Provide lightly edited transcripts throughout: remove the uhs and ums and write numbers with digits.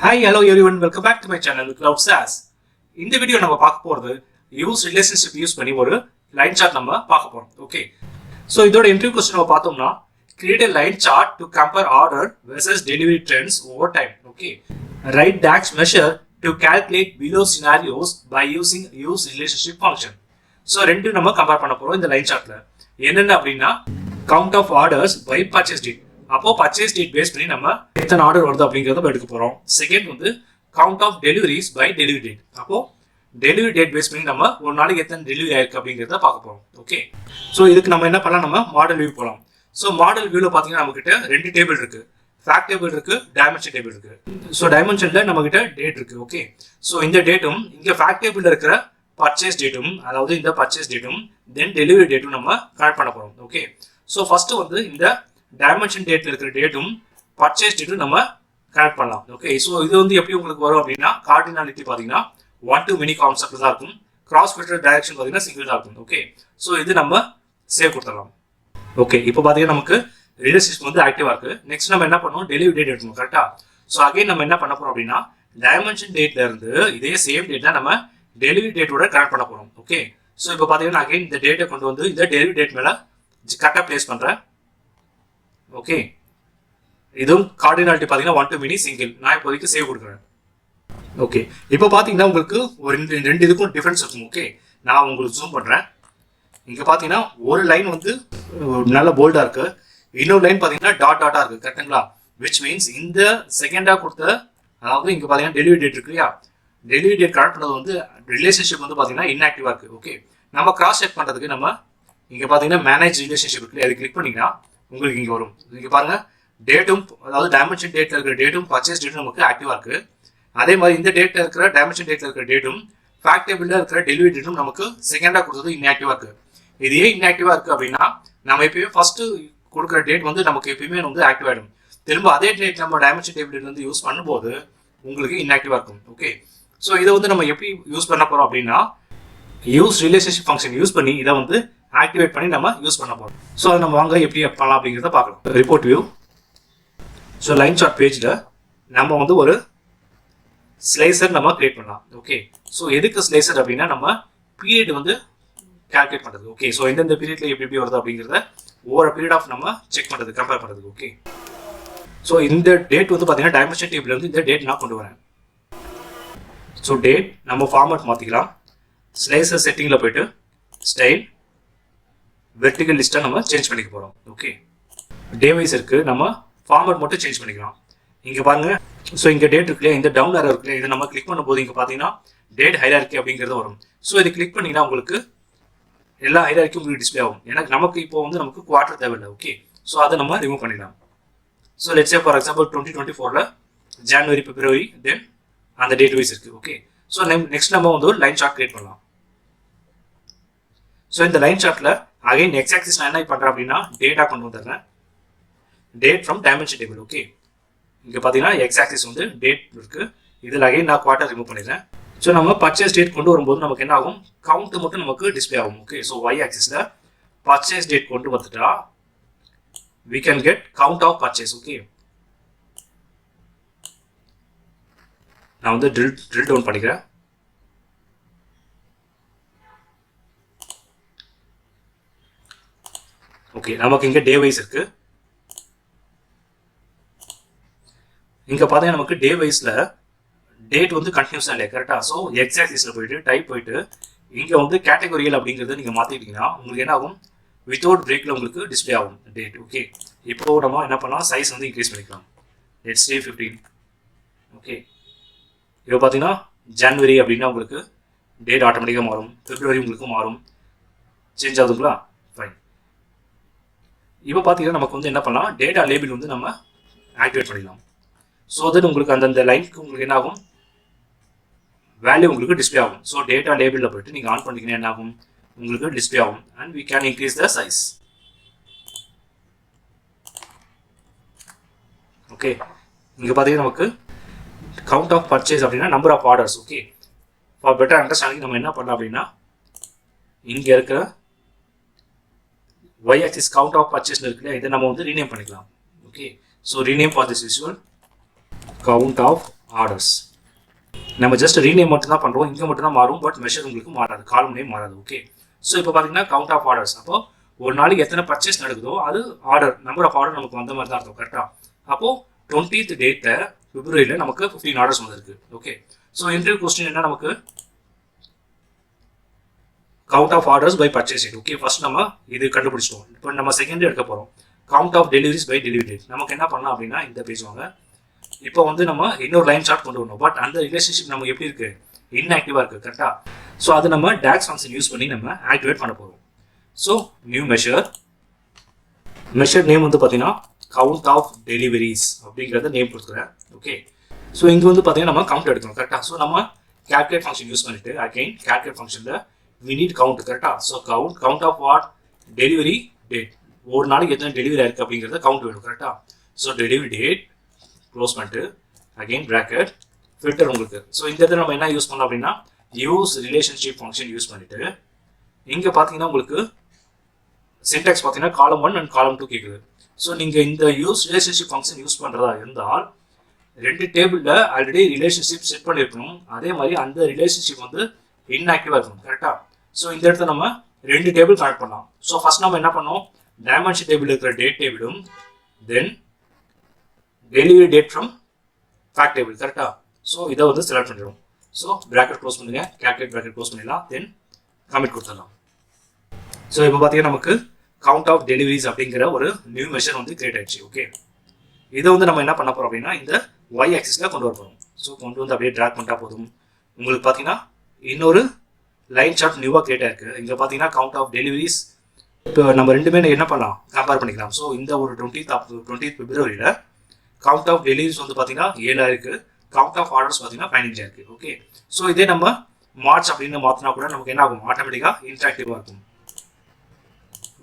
Hi, hello everyone, welcome back to my channel Cloud SaaS. இந்த video நம்ம பார்க்க போறது யூஸ் ரிலேஷன்ஷிப் யூஸ் பண்ணி ஒரு லைன் சார்ட் நம்ம பார்க்க போறோம். ஓகே, ஸோ இதோட இன்டர்வியூ கொஸ்டின் நம்ம பார்த்தோம்னா create a line chart to compare order versus delivery trends over time. Okay, write DAX measure to calculate below scenarios by using use relationship function. So ரெண்டு நம்ம compare பண்ண போறோம் இந்த line சார்ட்ல. என்னென்ன அப்படின்னா count of orders by purchase date. அப்போ purchase date base பண்ணி நம்ம எத்தனை ஆர்டர் வருது அப்படிங்கிறத எடுக்க போறோம். செகண்ட் வந்து count of deliveries by delivery date. அப்போ டெலிவரி டேட் பேஸ் பண்ணி நம்ம ஒரு நாளைக்கு எத்தனை டெலிவரி ஆயிருக்கு அப்படிங்கிறத பார்க்க போறோம். ஓகே, ஸோ இதுக்கு நம்ம என்ன பண்ணலாம், நம்ம மாடல் வியூ போகலாம். ஸோ மாடல் வியூல பார்த்தீங்கன்னா நம்ம கிட்ட ரெண்டு டேபிள் இருக்கு, ஃபேக்ட் டேபிள் இருக்கு, டைமென்ஷன் டேபிள் இருக்கு. ஸோ டைமென்ஷன்ல நம்ம கிட்ட டேட் இருக்கு. ஓகே, ஸோ இந்த டேட்டும் இங்க ஃபேக்ட் டேபிள்ல இருக்கிற பர்ச்சேஸ் டேட்டும், அதாவது இந்த பர்ச்சேஸ் டேட்டும் தென் டெலிவரி டேட்டும் நம்ம கனெக்ட் பண்ண போறோம். ஓகே, ஸோ ஃபர்ஸ்ட் வந்து இந்த டைமென்ஷன் டேட்ல இருக்கிற டேட்டும் பர்ச்சேஸ் டேட்டும் நம்ம கனெக்ட் பண்ணலாம். ஓகே, ஸோ இது வந்து எப்படி உங்களுக்கு வரும் அப்படின்னா கார்டினாலிட்டி பார்த்தீங்கன்னா 1 to many கான்செப்ட் தான் இருக்கும். கிராஸ் ஃபில்டர் டைரக்ஷன் பார்த்தீங்கன்னா சிங்கிள் தான் இருக்கும். ஓகே, ஸோ இது நம்ம சேவ் கொடுத்துடலாம். ஓகே, இப்போ பார்த்தீங்கன்னா நமக்கு ரிலேஷன்ஷிப் வந்து ஆக்டிவா இருக்கு. நெக்ஸ்ட் நம்ம என்ன பண்ணுவோம், டெலிவரி டேட் எடுக்கணும். கரெக்டா? ஸோ அகைன் நம்ம என்ன பண்ண போறோம் அப்படின்னா டைமென்ஷன் டேட்ல இருந்து இதே சேம் டேட் தான் நம்ம டெலிவரி டேட்டோட கனெக்ட் பண்ண போறோம். ஓகே, ஸோ இப்போ பார்த்தீங்கன்னா அகைன் இந்த டேட்டை கொண்டு வந்து இந்த டெலிவரி டேட் மேல கரெக்டாக பிளேஸ் பண்றேன். ஓகே, இதுவும் கார்டினாலிட்டி பார்த்தீங்கன்னா 1 to many சிங்கிள். நான் இப்போதைக்கு சேவ் கொடுக்குறேன். ஓகே, இப்போ பார்த்தீங்கன்னா உங்களுக்கு ஒரு ரெண்டு இதுக்கும் டிஃபரன்ஸ் இருக்கும். ஓகே, நான் உங்களுக்கு ஜூம் பண்ணுறேன். இங்கே பார்த்தீங்கன்னா ஒரு லைன் வந்து நல்ல போல்டாக இருக்கு, இன்னொரு லைன் பார்த்தீங்கன்னா டாட்டாக இருக்கு. கரெக்டுங்களா? விச் மீன்ஸ் இந்த செகண்டாக கொடுத்த, அதாவது இங்கே பார்த்தீங்கன்னா டெலிவரி டேட் இருக்கு இல்லையா, டெலிவரி டேட் கனெக்ட் பண்ணது வந்து ரிலேஷன்ஷிப் வந்து பார்த்தீங்கன்னா இன்ஆக்டிவாக இருக்கு. ஓகே, நம்ம கிராஸ் செக் பண்ணுறதுக்கு நம்ம இங்கே பார்த்தீங்கன்னா மேனேஜ் ரிலேஷன்ஷிப் இருக்கு, அதை கிளிக் பண்ணிங்கன்னா உங்களுக்கு இங்கே வரும். இங்கே பாருங்க டேட்டும், அதாவது டைமென்ஷன் டேட்ல இருக்கிற டேட்டும் பர்ச்சேஸ் டேட்டும் நமக்கு ஆக்டிவா இருக்கு. அதே மாதிரி இந்த டேட்ல இருக்கிற டைமென்ஷன் டேட்ல இருக்கிற டேட்டும் ஃபேக்ட் டேபிள்ல இருக்கிற டெலிவரி டேட்டும் நமக்கு செகண்டா கொடுத்தது இன்ஆக்டிவா இருக்கு. இது ஏன் இன்ஆக்டிவா இருக்கு அப்படின்னா நம்ம எப்பயுமே ஃபர்ஸ்ட் கொடுக்குற டேட் வந்து நமக்கு எப்பயுமே வந்து ஆக்டிவ் ஆயிடும். திரும்ப அதே டேட் நம்ம டைமென்ஷன் டேபிள் வந்து யூஸ் பண்ணும்போது உங்களுக்கு இன்ஆக்டிவா இருக்கும். ஓகே, ஸோ இதை வந்து நம்ம எப்படி யூஸ் பண்ண போறோம் அப்படின்னா யூஸ் ரிலேஷன்ஷிப் ஃபங்க்ஷன் யூஸ் பண்ணி இதை வந்து ஆக்டிவேட் பண்ணி நம்ம யூஸ் பண்ண போறோம். ஸோ அதை நம்ம வாங்க எப்படி பண்ணலாம் அப்படிங்கிறத பார்க்கலாம். Report view. So line chart பேஜில் நம்ம வந்து ஒரு ஸ்லைசர் நம்ம கிரியேட் பண்ணலாம். ஓகே, ஸோ எதுக்கு ஸ்லைசர் அப்படின்னா நம்ம பீரியட் வந்து கால்குலேட் பண்ணுறது. ஓகே, ஸோ எந்தெந்த பீரியட்ல எப்படி வருது அப்படிங்கிறத ஒவ்வொரு பீரியட் ஆஃப் நம்ம செக் பண்ணுறது, கம்பேர் பண்ணுறது. ஓகே, ஸோ இந்த டேட் வந்து பார்த்தீங்கன்னா டைமென்ஷன் டேபிள் வந்து இந்த டேட் நான் கொண்டு வரேன். ஸோ டேட் நம்ம ஃபார்மேட் மாற்றிக்கலாம். ஸ்லைசர் செட்டிங்கில் போயிட்டு ஸ்டைல் வெர்டிகல் லிஸ்ட்டை நம்ம சேஞ்ச் பண்ணிக்க போகிறோம். ஓகே, டே வைஸ் இருக்கு, நம்ம ஃபார்மேட் மட்டும் சேஞ்ச் பண்ணிக்கலாம். இங்கே பாருங்க, ஸோ இங்கே டேட் இருக்கு இல்லையா, இந்த டவுன் ஆரோ இருக்கு இல்லையா, இதை நம்ம கிளிக் பண்ணும்போது இங்கே பார்த்தீங்கன்னா டேட் ஹைரார்கி அப்படிங்கிறது வரும். ஸோ இது கிளிக் பண்ணிங்கன்னா உங்களுக்கு எல்லா ஹைரார்கியும் உங்களுக்கு டிஸ்பிளே ஆகும். எனக்கு நமக்கு இப்போ வந்து நமக்கு குவார்டர் தேவையில்லை. ஓகே, ஸோ அதை நம்ம ரிமூவ் பண்ணிடலாம். So let's say for example 2024 ஜனவரி, பிப்ரவரி, தென் அந்த டேட் வைஸ் இருக்கு. ஓகே, ஸோ நெக்ஸ்ட் நம்ம வந்து ஒரு லைன் சார்ட் கிரியேட் பண்ணலாம். ஸோ இந்த லைன் சார்ட்ல அகைன் எக்ஸ் ஆக்சிஸ் நான் என்ன பண்ணுறேன் அப்படின்னா டேட்டா கொண்டு வந்துடுறேன். Date from dimension table. Okay, இங்கே பார்த்தீங்கன்னா எக்ஸ் ஆக்சிஸ் வந்து டேட் இருக்கு, இதில் அகைன் நான் குவார்டர் ரிமூவ் பண்ணிடுறேன். ஸோ நம்ம பர்ச்சேஸ் டேட் கொண்டு வரும்போது நமக்கு என்ன ஆகும், கவுண்ட் மட்டும் நமக்கு டிஸ்பிளே ஆகும். ஓகே, ஸோ ஒய் ஆக்சிஸில் பர்ச்சேஸ் டேட் கொண்டு வந்துட்டா we can get count of purchase. Okay, நான் வந்து ட்ரில் டவுன் பண்ணிக்கிறேன். ஓகே, நமக்கு இங்கே டே வைஸ் இருக்கு. இங்கே பார்த்தீங்கன்னா நமக்கு டே வைஸில் டேட் வந்து கண்டினியூஸாக இல்லையா, கரெக்டாக? ஸோ எக்ஸ் ஆக்சிஸில் போயிட்டு டைப் போயிட்டு இங்கே வந்து கேட்டகரியல் அப்படிங்கிறது நீங்கள் மாற்றிட்டீங்கன்னா உங்களுக்கு என்ன ஆகும், வித்தவுட் பிரேக்கில் உங்களுக்கு டிஸ்பிளே ஆகும் டேட். ஓகே, இப்போ நம்ம என்ன பண்ணலாம், சைஸ் வந்து இன்க்ரீஸ் பண்ணிக்கலாம். Let's say 15. ஓகே, இப்போ பார்த்தீங்கன்னா ஜனவரி அப்படின்னா உங்களுக்கு டேட் ஆட்டோமேட்டிக்காக மாறும், பிப்ரவரி உங்களுக்கு மாறும், சேஞ்ச் ஆகுதுங்களா? ஃபைன். இப்போ பார்த்தீங்கன்னா நமக்கு வந்து என்ன பண்ணலாம், டேட்டா லேபிள் வந்து நம்ம ஆக்டிவேட் பண்ணிடலாம். ஸோ தட் உங்களுக்கு அந்தந்த லைனுக்கு உங்களுக்கு என்ன ஆகும், வேல்யூ உங்களுக்கு டிஸ்பிளே ஆகும். ஸோ டேட்டா லேபிளில் போயிட்டு நீங்கள் ஆன் பண்ணிங்கன்னா என்ன ஆகும், உங்களுக்கு டிஸ்பிளே ஆகும். And we can increase the size. Okay, இங்கே பார்த்தீங்கன்னா நமக்கு கவுண்ட் ஆஃப் பர்ச்சேஸ் அப்படின்னா number of orders. Okay, for better understanding நம்ம என்ன பண்ணலாம் அப்படின்னா இங்கே இருக்கிற y axis count of purchase இருக்குல்ல, இதை நம்ம வந்து ரீநேம் பண்ணிக்கலாம். Okay, so rename for this visual count of orders. நம்ம ஜஸ்ட் ரீநேம் மட்டும் தான் பண்ணுறோம், இங்கே மட்டும் தான் மாறும், பட் மெஷர் உங்களுக்கு மாறாது, காலம் நேம் மாறாது. ஓகே, ஸோ இப்போ பார்த்தீங்கன்னா கவுண்ட் ஆஃப் ஆர்டர்ஸ். அப்போ ஒரு நாளைக்கு எத்தனை பர்ச்சேஸ் நடக்குதோ அது ஆர்டர், நம்பர் ஆஃப் ஆர்டர் நமக்கு வந்த மாதிரி தான் இருக்கும். கரெக்டாக? அப்போது 20th டேட்டில் பிப்ரவரியில் நமக்கு 15 ஆர்டர்ஸ் வந்திருக்கு. ஓகே, ஸோ இன்டர்வியூ கொஸ்டின் என்ன, நமக்கு count of orders by purchase date. Okay, first நம்ம இது கண்டுபிடிச்சிட்டோம். இப்போ நம்ம செகண்ட் எடுக்க போகிறோம், count of deliveries by delivery date. நமக்கு என்ன பண்ணலாம் அப்படின்னா இந்த பேஜ் வாங்க. இப்போ வந்து நம்ம இன்னொரு லைன் சார்ட் கொண்டு வரணும், பட் அந்த ரிலேஷன்ஷிப் நம்ம எப்படி இருக்கு, இன்ஆக்டிவாக இருக்குது. கரெக்டாக? ஸோ அது நம்ம டாக்ஸ் ஃபங்க்ஷன் யூஸ் பண்ணி நம்ம ஆக்டிவேட் பண்ண போகிறோம். ஸோ நியூ மெஷர் நேம் வந்து பார்த்தீங்கன்னா கவுண்ட் ஆஃப் டெலிவரிஸ் அப்படிங்கிறத நேம் கொடுத்துக்கிறேன். ஓகே, ஸோ இங்கே வந்து பார்த்தீங்கன்னா நம்ம கவுண்ட் எடுக்கணும். கரெக்டாக? ஸோ நம்ம calculate ஃபங்க்ஷன் யூஸ் பண்ணிட்டு அகைன் calculate ஃபங்க்ஷனில் we need count. கரெக்டாக? So count of what, delivery date. ஒரு நாளைக்கு எத்தனை டெலிவரி ஆயிருக்கு அப்படிங்கிறத கவுண்ட் வேணும். கரெக்டாக? ஸோ டெலிவரி டேட் க்ளோஸ் பண்ணிட்டு அகைன் ப்ராக்கெட் ஃபில்டர் உங்களுக்கு. ஸோ இந்த இடத்துல நம்ம என்ன யூஸ் பண்ணலாம் அப்படின்னா யூஸ் ரிலேஷன்ஷிப் ஃபங்க்ஷன் யூஸ் பண்ணிட்டு இங்கே பார்த்தீங்கன்னா உங்களுக்கு சின்டாக்ஸ் பார்த்தீங்கன்னா காலம் 1 அண்ட் காலம் 2 கேட்குது. ஸோ நீங்கள் இந்த யூஸ் ரிலேஷன்ஷிப் ஃபங்க்ஷன் யூஸ் பண்ணுறதா இருந்தால் 2 டேபிளில் ஆல்ரெடி ரிலேஷன்ஷிப் செட் பண்ணியிருக்கணும், அதே மாதிரி அந்த ரிலேஷன்ஷிப் வந்து இன்ஆக்டிவாக இருக்கணும். கரெக்டாக? ஸோ இந்த இடத்துல நம்ம 2 டேபிள் கனெக்ட் பண்ணலாம். ஸோ ஃபர்ஸ்ட் நம்ம என்ன பண்ணோம், டைமென்ஷன் டேபிள் இருக்கிற டேட் டேபிளும் then delivery date from fact table. கரெக்டாக? ஸோ இதை வந்து செலக்ட் பண்ணிடுவோம். ஸோ ப்ராக்கெட் க்ளோஸ் பண்ணுங்க, calculate ப்ராக்கெட் க்ளோஸ் பண்ணிடலாம், தென் கமிட் கொடுத்துடலாம். ஸோ இப்போ பார்த்தீங்கன்னா நமக்கு கவுண்ட் ஆஃப் டெலிவரிஸ் அப்படிங்கிற ஒரு நியூ மெஷர் வந்து கிரியேட் ஆயிடுச்சு. ஓகே, இதை வந்து நம்ம என்ன பண்ண போகிறோம் அப்படின்னா இந்த ஒய் ஆக்சிஸில் கொண்டு வர போகிறோம். ஸோ கொண்டு வந்து அப்படியே ட்ராக் பண்ணிட்டா போதும். உங்களுக்கு பார்த்தீங்கன்னா இன்னொரு லைன் சார்ட் நியூவாக கிரியேட் ஆயிருக்கு. இங்கே பார்த்தீங்கன்னா கவுண்ட் ஆஃப் டெலிவரிஸ் இப்போ நம்ம ரெண்டுமே என்ன பண்ணலாம், கம்பேர் பண்ணிக்கலாம். ஸோ இந்த ஒரு 20th பிப்ரவரியில் கவுண்ட் ஆஃப் டெலிவரிஸ் வந்து பார்த்தீங்கன்னா 7 இருக்குது, கவுண்ட் ஆஃப் ஆர்டர்ஸ் பார்த்தீங்கன்னா 15 இருக்குது. ஓகே, ஸோ இதே நம்ம மார்ச் அப்படின்னு மாற்றினா கூட நமக்கு என்ன ஆகும், ஆட்டோமேட்டிக்காக இன்ட்ராக்டிவாக இருக்கும்.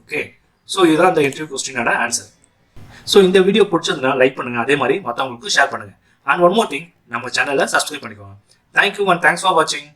ஓகே, ஸோ இதுதான் இந்த இன்டர்வியூ கொஸ்டினோட ஆன்சர். ஸோ இந்த வீடியோ பிடிச்சதுன்னா லைக் பண்ணுங்கள், அதே மாதிரி மற்றவங்களுக்கு ஷேர் பண்ணுங்கள். அண்ட் ஒன் மோர் திங், நம்ம சேனலை சப்ஸ்கிரைப் பண்ணிக்கோங்க. தேங்க்யூ அண்ட் தேங்க்ஸ் ஃபார் வாட்சிங்.